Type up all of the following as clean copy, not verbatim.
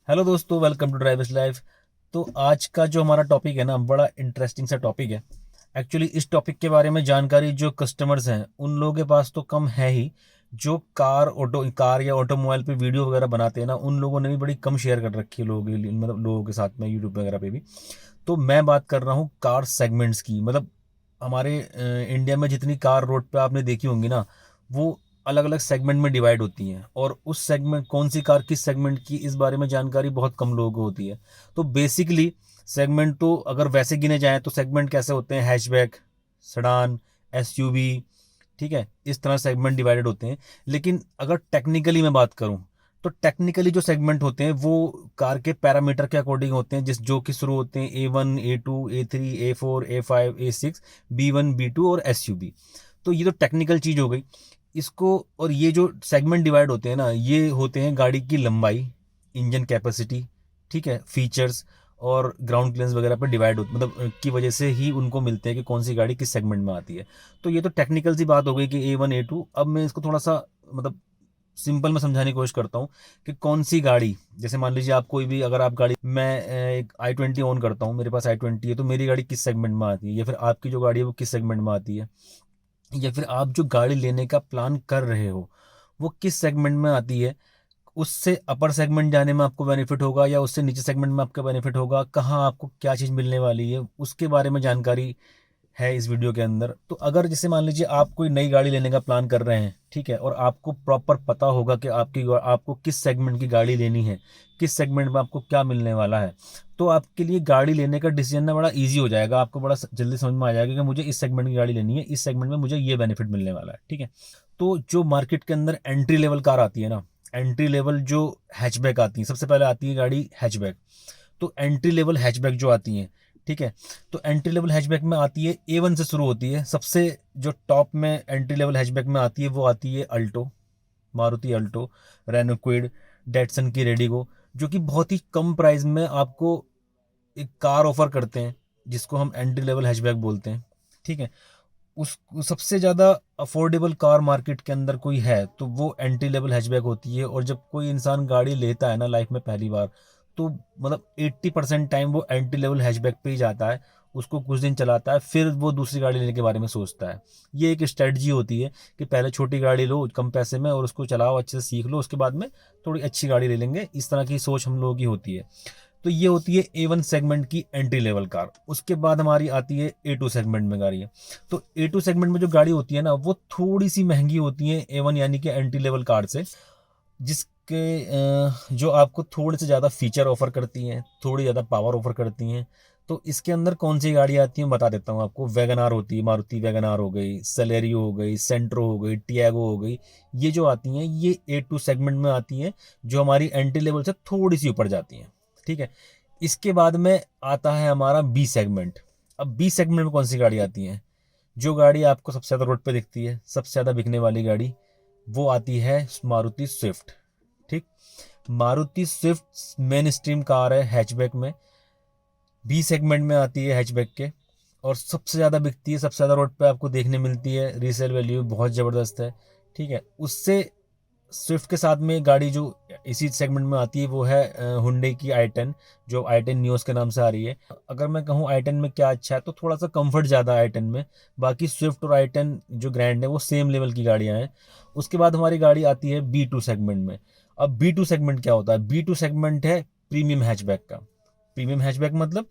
Hello दोस्तों, welcome to drivers life. तो आज का जो हमारा टॉपिक है ना, बड़ा इंटरेस्टिंग सा टॉपिक है। एक्चुअली इस टॉपिक के बारे में जानकारी जो कस्टमर्स हैं उन लोगों के पास तो कम है ही। जो कार या ऑटोमोबाइल पे वीडियो वगैरह बनाते हैं ना, उन लोगों ने भी बड़ी कम शेयर कर रखी है लोगों के लिए, मतलब लोगों के साथ में यूट्यूब वगैरह पे भी। तो मैं बात कर रहा हूँ कार सेगमेंट्स की। मतलब हमारे इंडिया में जितनी कार रोड पे आपने देखी होंगी ना, वो अलग अलग सेगमेंट में डिवाइड होती हैं। और उस सेगमेंट कौन सी कार किस सेगमेंट की, इस बारे में जानकारी बहुत कम लोगों को होती है। तो बेसिकली सेगमेंट तो अगर वैसे गिने जाएं तो सेगमेंट कैसे होते हैं: हैचबैक, सेडान, एसयूवी। ठीक है, इस तरह सेगमेंट डिवाइडेड होते हैं। लेकिन अगर टेक्निकली मैं बात करूं तो टेक्निकली जो सेगमेंट होते हैं वो कार के पैरामीटर के अकॉर्डिंग होते हैं, जिस जो कि शुरू होते हैं A1, A2, A3, A4, A5, A6, B1, B2 और एसयूवी। तो ये तो टेक्निकल चीज हो गई। इसको और ये जो सेगमेंट डिवाइड होते हैं ना, ये होते हैं गाड़ी की लंबाई, इंजन कैपेसिटी, ठीक है, फीचर्स और ग्राउंड क्लियरेंस वगैरह पर डिवाइड होते, मतलब की वजह से ही उनको मिलते हैं कि कौन सी गाड़ी किस सेगमेंट में आती है। तो ये तो टेक्निकल सी बात हो गई कि A1, A2। अब मैं इसको थोड़ा सा मतलब सिंपल में समझाने की कोशिश करता हूँ कि कौन सी गाड़ी, जैसे मान लीजिए आप कोई भी, अगर आप गाड़ी, मैं एक i20 ऑन करता हूँ, मेरे पास i20 है, तो मेरी गाड़ी किस सेगमेंट में आती है, या फिर आपकी जो गाड़ी है वो किस सेगमेंट में आती है, या फिर आप जो गाड़ी लेने का प्लान कर रहे हो वो किस सेगमेंट में आती है। उससे अपर सेगमेंट जाने में आपको बेनिफिट होगा या उससे नीचे सेगमेंट में आपका बेनिफिट होगा, कहाँ आपको क्या चीज़ मिलने वाली है, उसके बारे में जानकारी है इस वीडियो के अंदर। तो अगर जैसे मान लीजिए आप कोई नई गाड़ी लेने का प्लान कर रहे हैं, ठीक है, और आपको प्रॉपर पता होगा कि आपको किस सेगमेंट की गाड़ी लेनी है, किस सेगमेंट में आपको क्या मिलने वाला है, तो आपके लिए गाड़ी लेने का डिसीजन ना बड़ा इजी हो जाएगा। आपको बड़ा जल्दी समझ में आ जाएगा कि मुझे इस सेगमेंट की गाड़ी लेनी है, इस सेगमेंट में मुझे ये बेनिफिट मिलने वाला है। ठीक है, तो जो मार्केट के अंदर एंट्री लेवल कार आती है ना, एंट्री लेवल जो हैचबैक आती है, सबसे पहले आती है गाड़ी हैचबैक। तो एंट्री लेवल हैचबैक जो आती है, ठीक है, तो एंट्री लेवल हैचबैक में आती है A1 से शुरू होती है। सबसे जो टॉप में एंट्री लेवल हैचबैक में आती है वो आती है Alto, Maruti Alto, Renault Kwid, Datsun की रेडिगो, जो कि बहुत ही कम प्राइस में आपको एक कार ऑफर करते हैं, जिसको हम एंट्री लेवल हैचबैक बोलते हैं। ठीक है, उस सबसे ज़्यादा अफोर्डेबल कार मार्केट के अंदर कोई है तो वो एंट्री लेवल हैचबैक होती है। और जब कोई इंसान गाड़ी लेता है ना लाइफ में पहली बार, तो मतलब 80% टाइम वो एंट्री लेवल हैचबैक पे ही जाता है। उसको कुछ दिन चलाता है, फिर वो दूसरी गाड़ी लेने के बारे में सोचता है। ये एक स्ट्रेटजी होती है कि पहले छोटी गाड़ी लो कम पैसे में और उसको चलाओ, अच्छे से सीख लो, उसके बाद में थोड़ी अच्छी गाड़ी ले लेंगे। इस तरह की सोच हम लोगों की होती है। तो ये होती है A1 सेगमेंट की एंट्री लेवल कार। उसके बाद हमारी आती है A2 सेगमेंट में गाड़ी है। तो A2 सेगमेंट में जो गाड़ी होती है ना, वो थोड़ी सी महंगी होती है A1 यानी कि एंट्री लेवल कार से, जिसके जो आपको थोड़े से ज़्यादा फीचर ऑफर करती हैं, थोड़ी ज़्यादा पावर ऑफर करती हैं। तो इसके अंदर कौन सी गाड़ी आती हैं बता देता हूँ आपको। वैगन आर होती है, मारुति वैगन आर हो गई, सेलेरियो हो गई, सेंट्रो हो गई, टियागो हो गई। ये जो आती हैं ये A2 सेगमेंट में आती हैं, जो हमारी एंट्री लेवल से थोड़ी सी ऊपर जाती हैं। ठीक है, इसके बाद में आता है हमारा बी सेगमेंट। अब बी सेगमेंट में कौन सी गाड़ी आती है? जो गाड़ी आपको सबसे ज़्यादा रोड पे दिखती है, सबसे ज़्यादा बिकने वाली गाड़ी, वो आती है मारुति स्विफ्ट। ठीक, Maruti Swift main stream car है हैचबैक में, बी सेगमेंट में आती है हैचबैक के, और सबसे ज़्यादा बिकती है, सबसे ज़्यादा रोड पे आपको देखने मिलती है। रीसेल वैल्यू बहुत ज़बरदस्त है। ठीक है, उससे स्विफ्ट के साथ में गाड़ी जो इसी सेगमेंट में आती है वो है हुंडई की i10, जो i10 न्यूज़ के नाम से आ रही है। अगर मैं कहूँ i10 में क्या अच्छा है, तो थोड़ा सा कंफर्ट ज़्यादा है i10 में। बाकी स्विफ्ट और i10 जो ग्रैंड है वो सेम लेवल की गाड़ियाँ हैं। उसके बाद हमारी गाड़ी आती है B2 सेगमेंट में। अब B2 सेगमेंट क्या होता है? B2 सेगमेंट है प्रीमियम हैचबैक का। प्रीमियम हैचबैक मतलब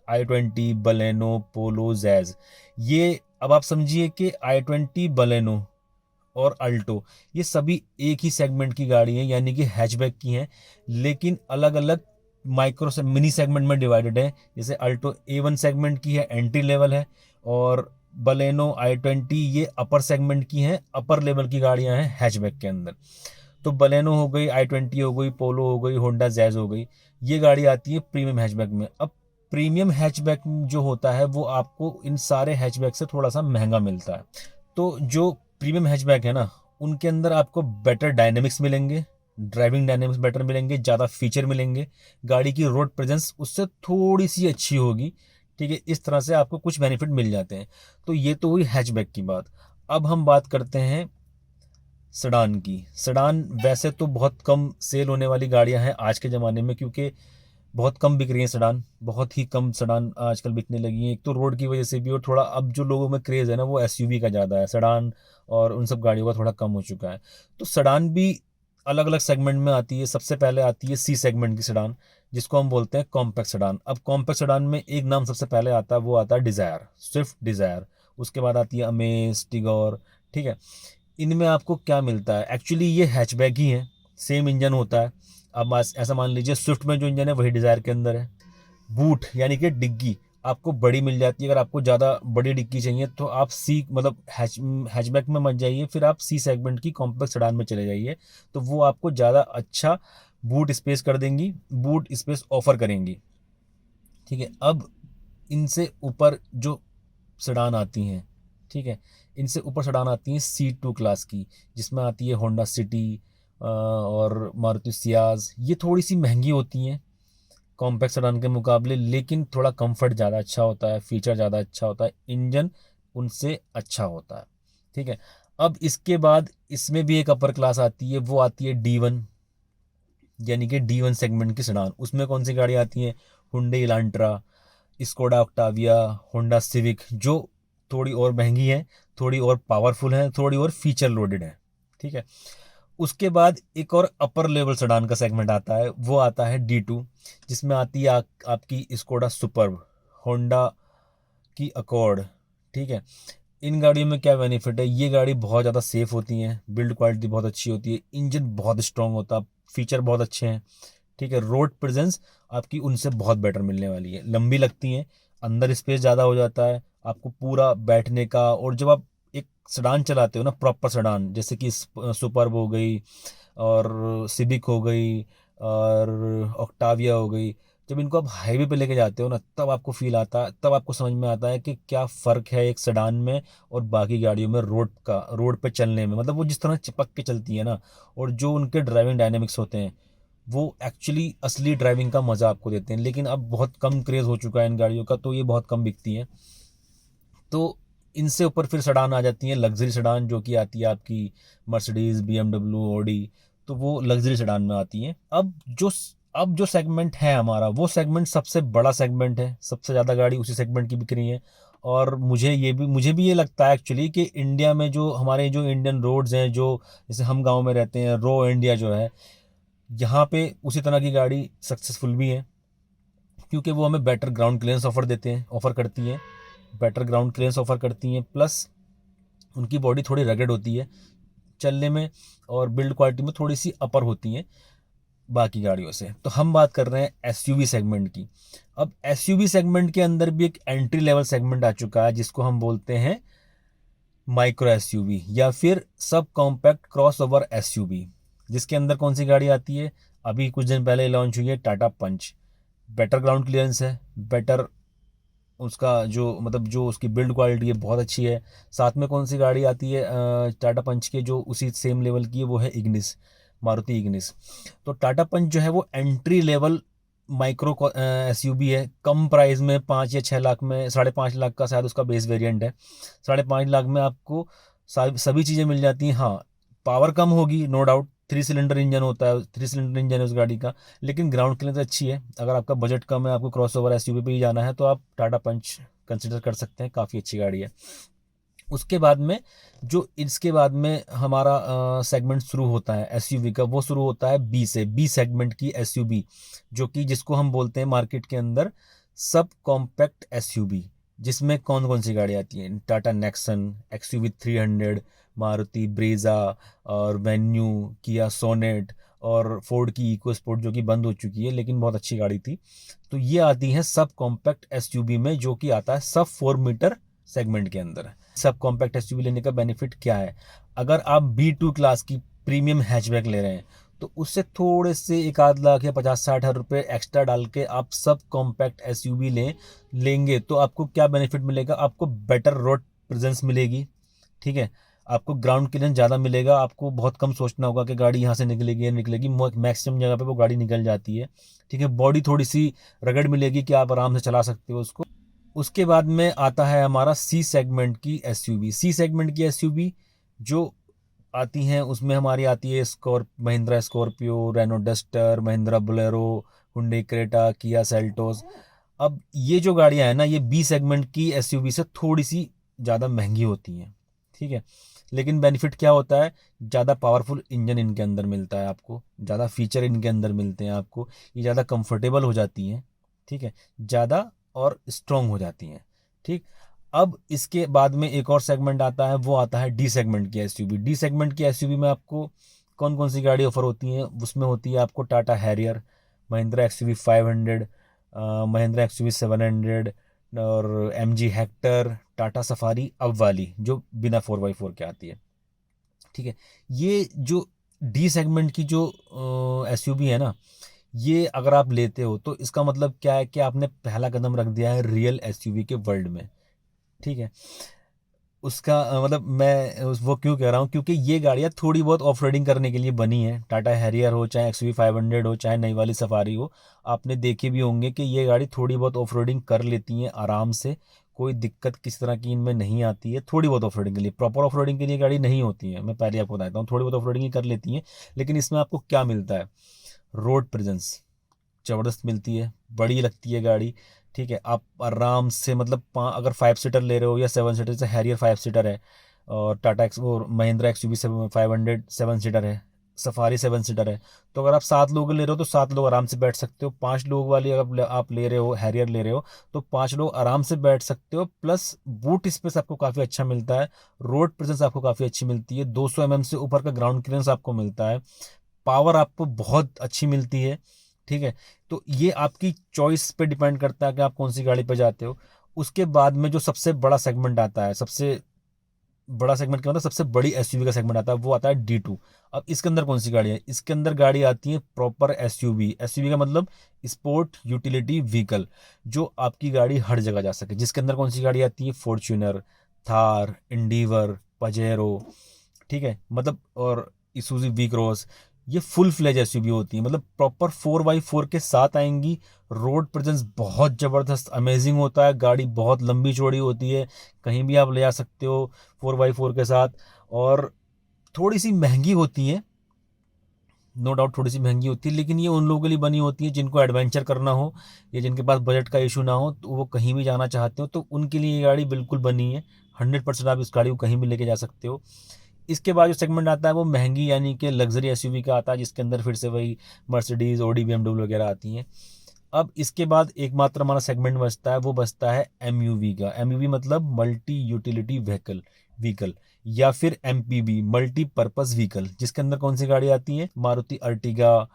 i20, बलेनो, पोलो, जैज। ये अब आप समझिए कि i20, बलेनो और अल्टो, ये सभी एक ही सेगमेंट की गाड़ी हैं, यानी कि हैचबैक की हैं, लेकिन अलग अलग माइक्रो से मिनी सेगमेंट में डिवाइडेड है। जैसे अल्टो A1 सेगमेंट की है, एंट्री लेवल है, और बलेनो, i20 ये अपर सेगमेंट की हैं, अपर लेवल की गाड़ियां हैं हैचबैक के अंदर। तो बलेनो हो गई, i20 हो गई, पोलो हो गई, होंडा जैज हो गई, ये गाड़ी आती है प्रीमियम हैचबैक में। अब प्रीमियम हैचबैक जो होता है वो आपको इन सारे हैचबैक से थोड़ा सा महंगा मिलता है। तो जो प्रीमियम हैचबैक है ना, उनके अंदर आपको बेटर डायनेमिक्स मिलेंगे, ड्राइविंग डायनेमिक्स बेटर मिलेंगे, ज़्यादा फीचर मिलेंगे, गाड़ी की रोड प्रेजेंस उससे थोड़ी सी अच्छी होगी। ठीक है, इस तरह से आपको कुछ बेनिफिट मिल जाते हैं। तो ये तो हुई हैचबैक की बात। अब हम बात करते हैं सडान वैसे तो बहुत कम सेल होने वाली गाड़ियां हैं आज के ज़माने में, क्योंकि बहुत कम बिक रही हैं सडान, बहुत ही कम सडान आजकल बिकने लगी हैं। एक तो रोड की वजह से भी, और थोड़ा अब जो लोगों में क्रेज़ है ना वो एसयूवी का ज़्यादा है, सडान और उन सब गाड़ियों का थोड़ा कम हो चुका है। तो सडान भी अलग अलग सेगमेंट में आती है। सबसे पहले आती है सी सेगमेंट की सडान, जिसको हम बोलते हैं कॉम्पैक्ट सडान। अब कॉम्पैक्ट सडान में एक नाम सबसे पहले आता है, वो आता है डिज़ायर, स्विफ्ट डिज़ायर। उसके बाद आती है अमेज, टिगोर। ठीक है, इनमें आपको क्या मिलता है, एक्चुअली ये हैचबैक ही है, सेम इंजन होता है। अब ऐसा मान लीजिए स्विफ्ट में जो इंजन है वही डिज़ायर के अंदर है। बूट यानी कि डिग्गी आपको बड़ी मिल जाती है। अगर आपको ज़्यादा बड़ी डिग्गी चाहिए तो आप सी मतलब हैचबैक में मत जाइए, फिर आप सी सेगमेंट की कॉम्पैक्ट सेडान में चले जाइए, तो वो आपको ज़्यादा अच्छा बूट स्पेस कर देंगी, बूट स्पेस ऑफर करेंगी। ठीक है, अब इनसे ऊपर जो सेडान आती हैं, ठीक है, इनसे ऊपर सेडान आती हैं C2 क्लास की, जिसमें आती है होंडा सिटी और मारुति सियाज। ये थोड़ी सी महंगी होती हैं कॉम्पैक्ट सेडान के मुकाबले, लेकिन थोड़ा कंफर्ट ज़्यादा अच्छा होता है, फीचर ज़्यादा अच्छा होता है, इंजन उनसे अच्छा होता है। ठीक है, अब इसके बाद इसमें भी एक अपर क्लास आती है, वो आती है D1, यानी कि D1 सेगमेंट की सेडान। उसमें कौन सी गाड़ी आती है, Hyundai Elantra, Skoda Octavia, Honda civic, जो थोड़ी और महंगी है, थोड़ी और पावरफुल है, थोड़ी और फीचर लोडेड है। ठीक है, उसके बाद एक और अपर लेवल सेडान का सेगमेंट आता है, वो आता है D2, जिसमें आती है आपकी स्कोडा सुपर्ब, होंडा की अकॉर्ड। ठीक है, इन गाड़ियों में क्या बेनिफिट है, ये गाड़ी बहुत ज़्यादा सेफ होती हैं, बिल्ड क्वालिटी बहुत अच्छी होती है, इंजन बहुत स्ट्रांग होता है, फीचर बहुत अच्छे हैं। ठीक है, रोड प्रेजेंस आपकी उनसे बहुत बेटर मिलने वाली है, लंबी लगती हैं, अंदर स्पेस ज़्यादा हो जाता है आपको पूरा बैठने का। और जब आप एक सेडान चलाते हो ना, प्रॉपर सेडान, जैसे कि सुपर्ब हो गई और सिविक हो गई और ऑक्टाविया हो गई, जब इनको आप हाईवे पे लेके जाते हो ना, तब आपको फील आता है, तब आपको समझ में आता है कि क्या फ़र्क है एक सेडान में और बाकी गाड़ियों में, रोड पे चलने में। मतलब वो जिस तरह चिपक के चलती है ना, और जो उनके ड्राइविंग डायनेमिक्स होते हैं, वो एक्चुअली असली ड्राइविंग का मज़ा आपको देते हैं। लेकिन अब बहुत कम क्रेज़ हो चुका है इन गाड़ियों का, तो ये बहुत कम बिकती हैं। तो इनसे ऊपर फिर सेडान आ जाती हैं, लग्जरी सेडान, जो कि आती है आपकी मर्सिडीज़, BMW, ऑडी। तो वो लग्जरी सेडान में आती हैं। अब जो सेगमेंट है हमारा, वो सेगमेंट सबसे बड़ा सेगमेंट है, सबसे ज़्यादा गाड़ी उसी सेगमेंट की बिक रही है। और मुझे भी ये लगता है एक्चुअली कि इंडिया में जो हमारे जो इंडियन रोड्स हैं, जो जैसे हम गांव में रहते हैं, रो इंडिया जो है, यहाँ पे उसी तरह की गाड़ी सक्सेसफुल भी है, क्योंकि वो हमें बेटर ग्राउंड क्लियरेंस ऑफर करती हैं, बेटर ग्राउंड क्लियरेंस ऑफर करती हैं, प्लस उनकी बॉडी थोड़ी रगड़ होती है चलने में, और बिल्ड क्वालिटी में थोड़ी सी अपर होती हैं बाकी गाड़ियों से। तो हम बात कर रहे हैं एसयूवी सेगमेंट की। अब एसयूवी सेगमेंट के अंदर भी एक एंट्री लेवल सेगमेंट आ चुका है, जिसको हम बोलते हैं माइक्रो एसयूवी या फिर sub compact cross over SUV, जिसके अंदर कौन सी गाड़ी आती है, अभी कुछ दिन पहले लॉन्च हुई है टाटा पंच। बेटर ग्राउंड क्लियरेंस है, बेटर उसका जो उसकी बिल्ड क्वालिटी है बहुत अच्छी है। साथ में कौन सी गाड़ी आती है टाटा पंच के जो उसी सेम लेवल की है, वो है इग्निस, मारुति इग्निस। तो टाटा पंच जो है वो एंट्री लेवल माइक्रो एसयूवी है, कम प्राइस में, 5 या 6 लाख में, 5.5 लाख का शायद उसका बेस वेरिएंट है। 5.5 लाख में आपको सभी चीज़ें मिल जाती हैं। हाँ, पावर कम होगी, नो डाउट, 3 सिलेंडर इंजन होता है, 3 सिलेंडर इंजन है उस गाड़ी का, लेकिन ग्राउंड क्लियरेंस अच्छी है। अगर आपका बजट कम है, आपको क्रॉस ओवर एसयूवी पे ही जाना है, तो आप टाटा पंच कंसिडर कर सकते हैं, काफ़ी अच्छी गाड़ी है। उसके बाद में जो इसके बाद में हमारा सेगमेंट शुरू होता है एसयूवी का, वो शुरू होता है बी सेगमेंट की एसयूवी, जो कि जिसको हम बोलते हैं मार्केट के अंदर सब कॉम्पैक्ट एसयूवी, जिसमें कौन कौन सी गाड़ी आती हैं, Tata Nexon, XUV 300, Maruti Brezza और वेन्यू, किया सोनेट और फोर्ड की इको स्पोर्ट, जो कि बंद हो चुकी है लेकिन बहुत अच्छी गाड़ी थी। तो ये आती हैं सब कॉम्पैक्ट एसयूवी में, जो कि आता है सब 4 मीटर सेगमेंट के अंदर। सब कॉम्पैक्ट एसयूवी लेने का बेनिफिट क्या है, अगर आप B2 क्लास की प्रीमियम हैचबैक ले रहे हैं, तो उससे थोड़े से 1 आध लाख या 50-60 हज़ार रुपये एक्स्ट्रा डाल के आप सब कॉम्पैक्ट एसयूवी लेंगे, तो आपको क्या बेनिफिट मिलेगा, आपको बेटर रोड प्रेजेंस मिलेगी। ठीक है, आपको ग्राउंड क्लियरेंस ज़्यादा मिलेगा, आपको बहुत कम सोचना होगा कि गाड़ी यहाँ से निकलेगी या निकलेगी, मैक्सिमम जगह पे वो गाड़ी निकल जाती है। ठीक है, बॉडी थोड़ी सी रगड़ मिलेगी कि आप आराम से चला सकते हो उसको। उसके बाद में आता है हमारा सी सेगमेंट की एसयूवी। सी सेगमेंट की एसयूवी जो आती हैं, उसमें हमारी आती है Mahindra Scorpio, Renault Duster, Mahindra Bolero, Hyundai Creta, Kia Seltos. अब ये जो गाड़ियां हैं ना, ये बी सेगमेंट की एसयूवी से थोड़ी सी ज़्यादा महंगी होती हैं, ठीक है। लेकिन बेनिफिट क्या होता है, ज़्यादा पावरफुल इंजन इनके अंदर मिलता है आपको, ज़्यादा फीचर इनके अंदर मिलते हैं आपको, ये ज़्यादा कंफर्टेबल हो जाती हैं, ठीक है, ज़्यादा और स्ट्रॉन्ग हो जाती हैं, ठीक। अब इसके बाद में एक और सेगमेंट आता है, वो आता है डी सेगमेंट की एसयूवी। डी सेगमेंट की एसयूवी में आपको कौन कौन सी गाड़ी ऑफर होती हैं, उसमें होती है आपको Tata Harrier, Mahindra XUV 500, Mahindra XUV 700, और M G Hector, Tata Safari अब वाली जो बिना 4x4 के आती है, ठीक है। ये जो डी सेगमेंट की जो एसयूवी है ना, ये अगर आप लेते हो तो इसका मतलब क्या है कि आपने पहला कदम रख दिया है रियल एसयूवी के वर्ल्ड में, ठीक है। उसका मतलब मैं वो क्यों कह रहा हूँ, क्योंकि ये गाड़ियाँ थोड़ी बहुत ऑफ रोडिंग करने के लिए बनी हैं। टाटा हैरियर हो, चाहे एक्सवी 500 हो, चाहे नई वाली सफारी हो, आपने देखे भी होंगे कि ये गाड़ी थोड़ी बहुत ऑफ रोडिंग कर लेती हैं आराम से, कोई दिक्कत किस तरह की इनमें नहीं आती है। थोड़ी बहुत ऑफ रोडिंग के लिए, प्रॉपर ऑफ रोडिंग के लिए गाड़ी नहीं होती है, मैं पहले आपको बताता हूँ, थोड़ी बहुत ऑफ रोडिंग ही कर लेती हैं। लेकिन इसमें आपको क्या मिलता है, रोड प्रेजेंस ज़बरदस्त मिलती है, बड़ी लगती है गाड़ी, ठीक है। आप आराम से मतलब अगर 5 सीटर ले रहे हो या 7 सीटर, जैसे हैरियर 5 सीटर है, और टाटा एक्स और Mahindra X U V 500 7 seater है, सफारी 7 सीटर है, तो अगर आप 7 लोग ले रहे हो तो 7 लोग आराम से बैठ सकते हो। 5 लोग वाली अगर आप ले रहे हो, हैरियर ले रहे हो, तो 5 लोग आराम से बैठ सकते हो। प्लस बूट स्पेस आपको काफ़ी अच्छा मिलता है, रोड प्रेजेंस आपको काफ़ी अच्छी मिलती है, 200 mm से ऊपर का ग्राउंड क्लियरेंस आपको मिलता है, पावर आपको बहुत अच्छी मिलती है, ठीक है। तो ये आपकी चॉइस पे डिपेंड करता है कि आप कौन सी गाड़ी पे जाते हो। उसके बाद में जो सबसे बड़ा सेगमेंट आता है, सबसे बड़ा सेगमेंट क्या होता है, सबसे बड़ी एसयूवी का सेगमेंट आता है, वो आता है D2। अब इसके अंदर कौन सी गाड़ी है, इसके अंदर गाड़ी आती है प्रॉपर एसयूवी। एसयूवी का मतलब स्पोर्ट यूटिलिटी व्हीकल, जो आपकी गाड़ी हर जगह जा सके। जिसके अंदर कौन सी गाड़ी आती है, फॉर्च्यूनर, थार, इंडिवर, पजेरो, ठीक है, मतलब और इसूजी वी क्रॉस। ये फुल फ्लेज एसयूवी होती है, मतलब प्रॉपर 4x4 के साथ आएंगी। रोड प्रेजेंस बहुत ज़बरदस्त अमेजिंग होता है, गाड़ी बहुत लंबी चौड़ी होती है, कहीं भी आप ले जा सकते हो 4x4 के साथ। और थोड़ी सी महंगी होती है, नो डाउट थोड़ी सी महंगी होती है, लेकिन ये उन लोगों के लिए बनी होती है जिनको एडवेंचर करना हो, या जिनके पास बजट का इशू ना हो, तो वो कहीं भी जाना चाहते हो, तो उनके लिए ये गाड़ी बिल्कुल बनी है। 100% आप इस गाड़ी को कहीं भी लेके जा सकते हो। इसके बाद जो सेगमेंट आता है वो महंगी यानी कि लग्जरी एसयूवी का आता है, जिसके अंदर फिर से वही मर्सिडीज, ऑडी, बीएमडब्ल्यू वगैरह आती हैं। अब इसके बाद एकमात्र हमारा सेगमेंट बचता है, वो बचता है एमयूवी का। एमयूवी मतलब मल्टी यूटिलिटी व्हीकल व्हीकल या फिर एमपीवी, मल्टी पर्पस व्हीकल। जिसके अंदर कौन सी गाड़ी आती है, Maruti Ertiga,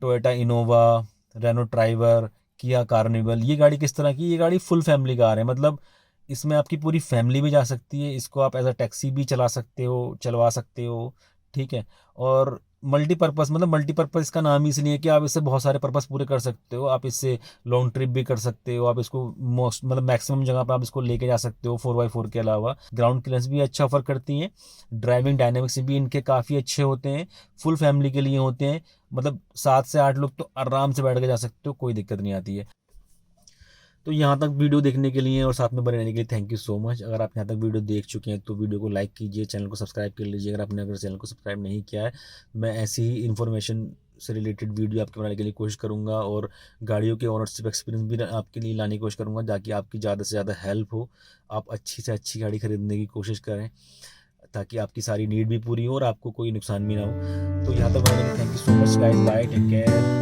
Toyota Innova, Renault Triber, Kia Carnival. ये गाड़ी किस तरह की, ये गाड़ी फुल फैमिली कार है, मतलब इसमें आपकी पूरी फैमिली भी जा सकती है, इसको आप एज अ टैक्सी भी चलवा सकते हो, ठीक है। और मल्टीपर्पज़, मतलब मल्टीपर्पज़ इसका नाम ही इसलिए है कि आप इससे बहुत सारे पर्पस पूरे कर सकते हो। आप इससे लॉन्ग ट्रिप भी कर सकते हो, आप इसको मोस्ट मतलब मैक्सिमम जगह पर आप इसको लेके जा सकते हो। 4x4 के अलावा ग्राउंड क्लियरेंस भी अच्छा ऑफर करती हैं, ड्राइविंग डायनेमिक्स भी इनके काफ़ी अच्छे होते हैं, फुल फैमिली के लिए होते हैं। मतलब 7 से 8 लोग तो आराम से बैठ के जा सकते हो, कोई दिक्कत नहीं आती है। तो यहाँ तक वीडियो देखने के लिए और साथ में बने रहने के लिए थैंक यू सो मच। अगर आप यहाँ तक वीडियो देख चुके हैं तो वीडियो को लाइक कीजिए, चैनल को सब्सक्राइब कर लीजिए अगर चैनल को सब्सक्राइब नहीं किया है। मैं ऐसी ही इन्फॉर्मेशन से रिलेटेड वीडियो आपके बनाने के लिए कोशिश करूँगा, और गाड़ियों के ओनरशिप एक्सपीरियंस भी आपके लिए लाने की कोशिश करूँगा, ताकि आपकी ज़्यादा से ज़्यादा हेल्प हो, आप अच्छी से अच्छी गाड़ी खरीदने की कोशिश करें, ताकि आपकी सारी नीड भी पूरी हो और आपको कोई नुकसान भी ना हो। तो यहाँ तक बनाने के लिए thank you so much guys, bye, take care.